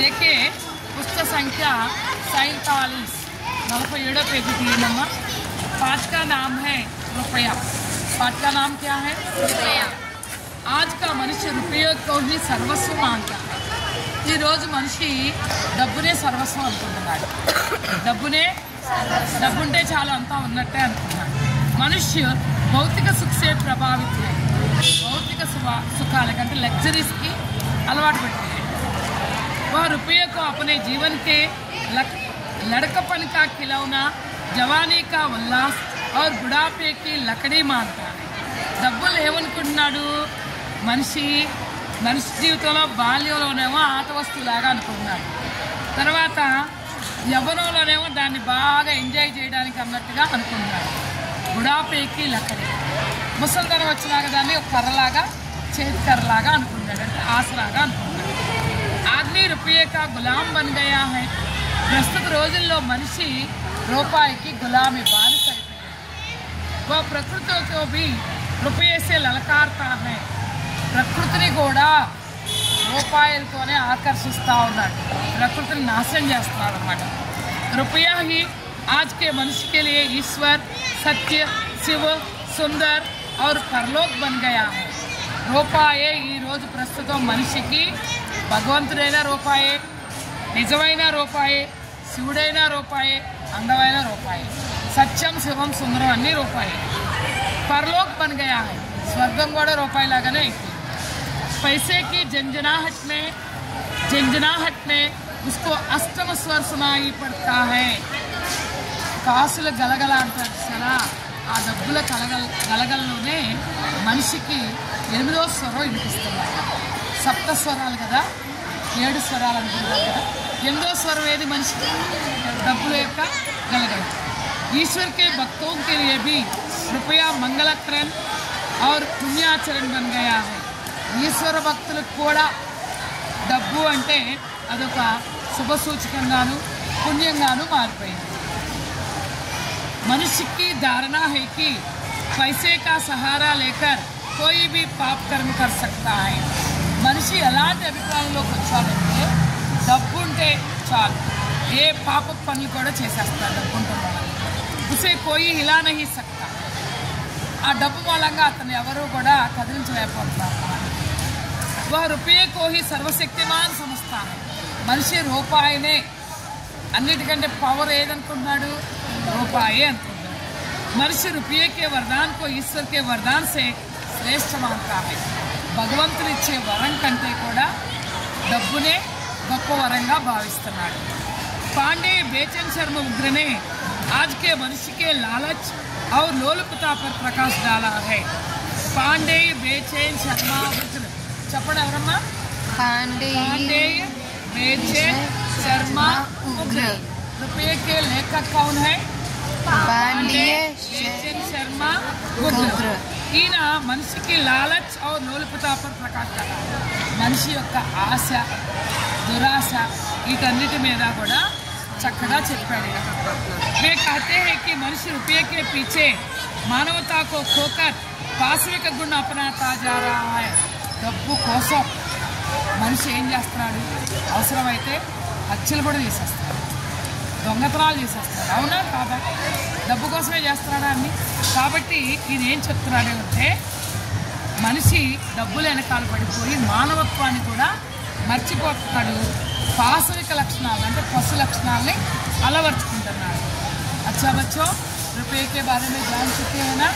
देखिए पुस्तक संख्या 47 47 पेज तीनम्मा। पाठ का नाम है रुपया। पाठ का नाम क्या है? रुपया। आज का मनुष्य रुपये को ही सर्वस्व मानता है। ఈ రోజు మనిషి డబ్బునే సర్వస్వం అనుకుంటున్నాడు। డబ్బుంటే చాలా అంతా ఉన్నట్టే అనుకుంటున్నాడు। मनुष्य भौतिक सुख से प्रभावित है। भौतिक सुखाल कंटे लग्जरीज की अलवाट बैठे हैं। वह रुपये को अपने जीवन के लड़कपन का खिलौना, जवानी का उल्लास और बुढ़ापे की लकड़ी मानता है। డబ్బులు ఏమనుకుంటున్నాడు మనిషి జీవితంలో బాల్యంలోనేమో ఆట వస్తువులాగా అనుకుంటున్నాడు। తర్వాత యవ్వనంలోనేమో దాన్ని బాగా ఎంజాయ్ చేయడానికి అన్నట్టుగా అనుకుంటున్నాడు। బుడాపేకి లకడి ముసలితనం వచ్చినాక దాన్ని ఒక కర్రలాగా చేతి కర్రలాగా అనుకుంటాడు, అంటే ఆసరాగా అనుకుంటాడు। ఆద్మీ రూపాయి కా గులాం బన్ గయా హై। ప్రస్తుత రోజుల్లో మనిషి రూపాయికి గులామీ బానిస అయిపోయాడు। वो प्रकृति को भी रुपये से ललकारता है। ప్రకృతిని కూడా రూపాయలతోనే ఆకర్షిస్తూ ఉన్నాడు, ప్రకృతిని నాశనం చేస్తున్నాడు అన్నమాట। रुपया ही आज के मनुष्य के लिए ईश्वर, सत्य, शिव, सुंदर और परलोक बन गया है। రూపాయే ఈ రోజు ప్రస్తుతం మనిషికి భగవంతుడైన రూపాయే, నిజమైన రూపాయే, శివుడైన రూపాయే, అందమైన రూపాయే, సత్యం, శివం, సుందరం అన్నీ రూపాయే। परलोक बन गया है, स्वर्गम కూడా రూపాయి లాగానే అయిపోయింది। पैसे की झंझनाहट में उसको अष्टम स्वर सुनाई पड़ता है। కాసుల గలగల అంటారు సరా, ఆ డబ్బుల గలగలలోనే మనిషికి 8వ స్వరం వినిపిస్తుంది। సప్త స్వరాలు కదా, 7 స్వరాలు అనుకుంటారు కదా, 8వ స్వరం ఏది మనిషికి? డబ్బుల యొక్క గలగల। ईश्वर के भक्तों के लिए भी रुपया मंगलकरण और पुण्याचरण बन गया है। ఈశ్వర భక్తులకు కూడా డబ్బు అంటే అదొక శుభ సూచకంగాను పుణ్యంగాను మారిపోయింది। मनुष्य की धारणा है कि पैसे का सहारा लेकर कोई भी पाप कर्म कर सकता है। మనిషి ఎలాంటి అభిప్రాయంలోకి వచ్చాడంటే డబ్బు ఉంటే చాలు ఏ పాప పనులు కూడా చేసేస్తాడు। డబ్బు ఉంటుంది उसे कोई हिला नहीं सकता। ఆ డబ్బు మూలంగా అతను ఎవరు కూడా కదిలించలేకపోతున్నారు। वह रुपये को ही सर्वशक्तिमान समझता है। మనిషి రూపాయినే అన్నిటికంటే పవర్ ఏదనుకుంటున్నాడు? రూపాయే అనుకుంటున్నాడు। మనిషి रुपये के वरदान को ईश्वर के वरदान से श्रेष्ठ मानता है। భగవంతుడు ఇచ్చే వరం కంటే కూడా డబ్బునే గొప్ప వరంగా భావిస్తున్నాడు। पांडे बेचैन शर्मा उग्र ने आज के मनुष्य के लालच और लोलुपता पर प्रकाश डाला है। पांडे बेचैन शर्मा उग्र चपड़ एवरम्मा? पांडे बेचैन शर्मा उग्र। रुपये के लेखक कौन है? पांडे बेचैन शर्मा उग्र। ఈయన మనిషికి లాలచ్ और लोलुपता पर प्रकाश डाला। మనిషి యొక్క ఆశ, దురాశ వీటన్నిటి మీద కూడా చక్కగా చెప్పాడు। वे कहते हैं कि मनुष्य रुपये के पीछे मानवता को खोकर पाश्विक गुण अपनाता जा रहा है। డబ్బు కోసం మనిషి ఏం చేస్తున్నాడు? అవసరమైతే హత్యలు కూడా చేసేస్తాడు, దొంగతనాలు చేసేస్తాడు, అవునా కాదా? డబ్బు కోసమే చేస్తున్నాడా అన్ని? కాబట్టి ఈయన ఏం చెప్తున్నాడు అంటే మనిషి డబ్బులు వెనకాల పడిపోయి మానవత్వాన్ని కూడా మర్చిపోతున్నాడు, పాశవిక లక్షణాలు అంటే పశు లక్షణాలని అలవర్చుకుంటున్నాడు। अच्छा बच्चों, रुपये के बारे में जान चुके हैं ना?